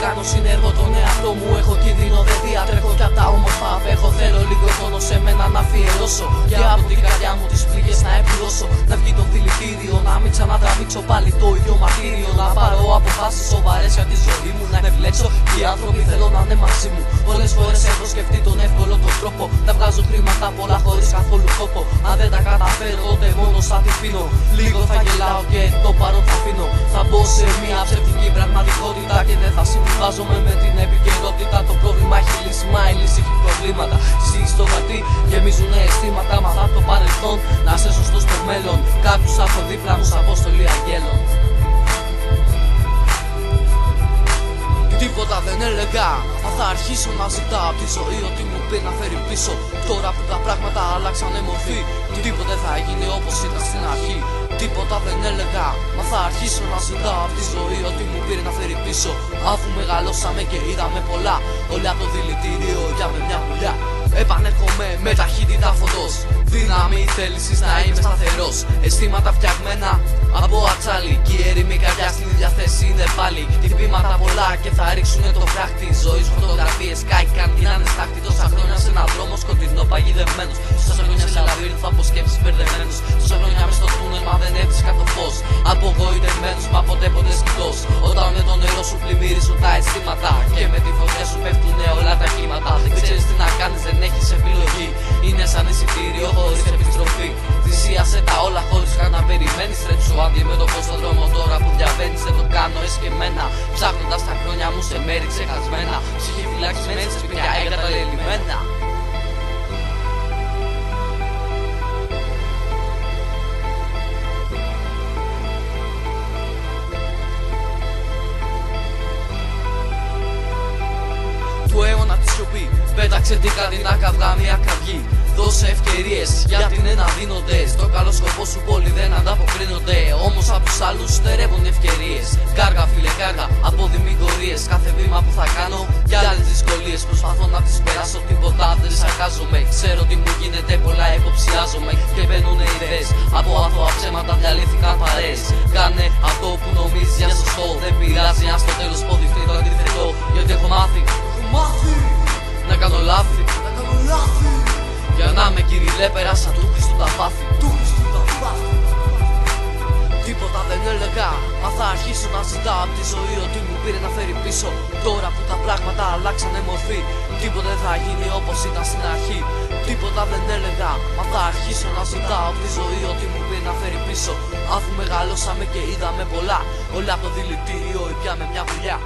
κάνω συνεργό τον εαυτό μου. Έχω κίνδυνο, δεν διατρέχω κι απ' τα όμορφα απέχω. Θέλω λίγο χρόνο σε μένα να αφιερώσω και από την καρδιά μου τις πληγές να επιβιώσω. Να βγει το δηλητήριο, να μην ξανατραβήξω πάλι το ίδιο μαρτύριο. Να πάρω αποφάσεις σοβαρές για τη ζωή μου, να επιλέξω. Οι άνθρωποι θέλω να είναι μαζί μου. Πολλές φορές έχω σκεφτεί τον εύκολο τον τρόπο. Να βγάζω χρήματα πολλά χωρίς καθόλου κόπο. Αν δεν τα καταφέρω, τότε μόνο θα τη πίνω. Λίγο θα γελάω και το παρόν θα αφήνω. Θα μπω σε μια ψευτική πραγματικότητα και δεν θα συμβιβάζομαι με την επικαιρότητα. Το πρόβλημα έχει λύση, μα η λύση έχει προβλήματα. Στη στο χαρτί γεμίζουνε αισθήματα. Μαθά το παρελθόν να είσαι σωστός στο μέλλον. Κάποιους από δίπλα μου σαν αποστολή αγγέλων. Τίποτα δεν έλεγα, μα θα αρχίσω να ζητάω από τη ζωή ότι μου πει να φέρει πίσω. Τώρα που τα πράγματα άλλαξανε μορφή, τίποτε θα γίνει όπως ήταν στην αρχή. Τίποτα δεν έλεγα, μα θα αρχίσω να ζητάω από τη ζωή ότι μου πήρε να φέρει πίσω. Αφού μεγαλώσαμε και είδαμε πολλά, όλα από το δηλητήριο για με μια βουλιά. Επανέρχομαι με ταχύτητα φωτός, δύναμη θέλησης να είμαι σταθερός. Αισθήματα φτιαγμένα από ατσάλι κι η έρημη καρδιά στην ίδια θέση είναι πάλι. Χτυπήματα πολλά και θα ρίξουνε το φράχτη. Ζωής φωτογραφίες κάηκαν, γίνανε στάχτη. Τόσα χρόνια σε έναν δρόμο σκοτεινό παγιδευμένος. Τόσα χρόνια σε λαβύρινθο από σκέψεις μπερδεμένος. Τόσα χρόνια μες στο τούνελ μα δεν έβρισκα το φως. Απογοητευμένος μα ποτέ σκητός. Όταν με το νερό σου πλημμυρίζουν τα αισθήματα και με τη φωτιά σου πέφτουνε όλα τα κύματα. Δεν ξέρεις τι να κάνεις, δεν έχεις επιλογή. Είναι σαν εισιτήριο χωρίς επιστροφή. Θυσίασε τα όλα χωρίς καν να περιμένεις. Τρέψου αντιμέτωπος στον δρόμο τώρα που διαβαίνεις. Δεν το κάνω εσκεμμένα, ψάχνοντας τα χρόνια μου σε μέρη ξεχασμένα. Ψυχή φυλαξμένη σε σπίτια εγκαταλελειμμένα. Του αιώνα τη σιωπή πέταξε την καρδινά καυγά μια κραυγή. Δώσε ευκαιρίες γιατί ναι να δίνονται. Στο καλό σκοπό σου πολλοί δεν ανταποκρίνονται. Όμως από τους άλλους στερεύουν ευκαιρίες. Κάργα φίλε κάργα από δημιουργίες. Κάθε βήμα που θα κάνω κι άλλες δυσκολίες. Προσπαθώ να τις περάσω, τίποτα δεν σαρκάζομαι. Ξέρω ότι μου γίνεται πολλά, υποψιάζομαι. Και μπαίνουνε ιδέες από αθώα ψέματα, διαλύθηκαν παρέες. Κάνε αυτό που νομίζεις για σωστό. Δεν πειράζει αν στο τέλος ποδηχτεί το αντιθετό. Γιατί έχω μάθει να κάνω λάθη. Για να με κυριλέ πέρασα του Χριστού τα πάθη. Τίποτα δεν έλεγα, μα θα αρχίσω να ζητάω από τη ζωή ότι μου πήρε να φέρει πίσω. Τώρα που τα πράγματα αλλάξανε μορφή, τίποτε θα γίνει όπως ήταν στην αρχή. Τίποτα δεν έλεγα, μα θα αρχίσω να ζητάω από τη ζωή ότι μου πήρε να φέρει πίσω. Αφού μεγαλώσαμε και είδαμε πολλά, όλα από το δηλητήριο ή πια με μια βουλιά.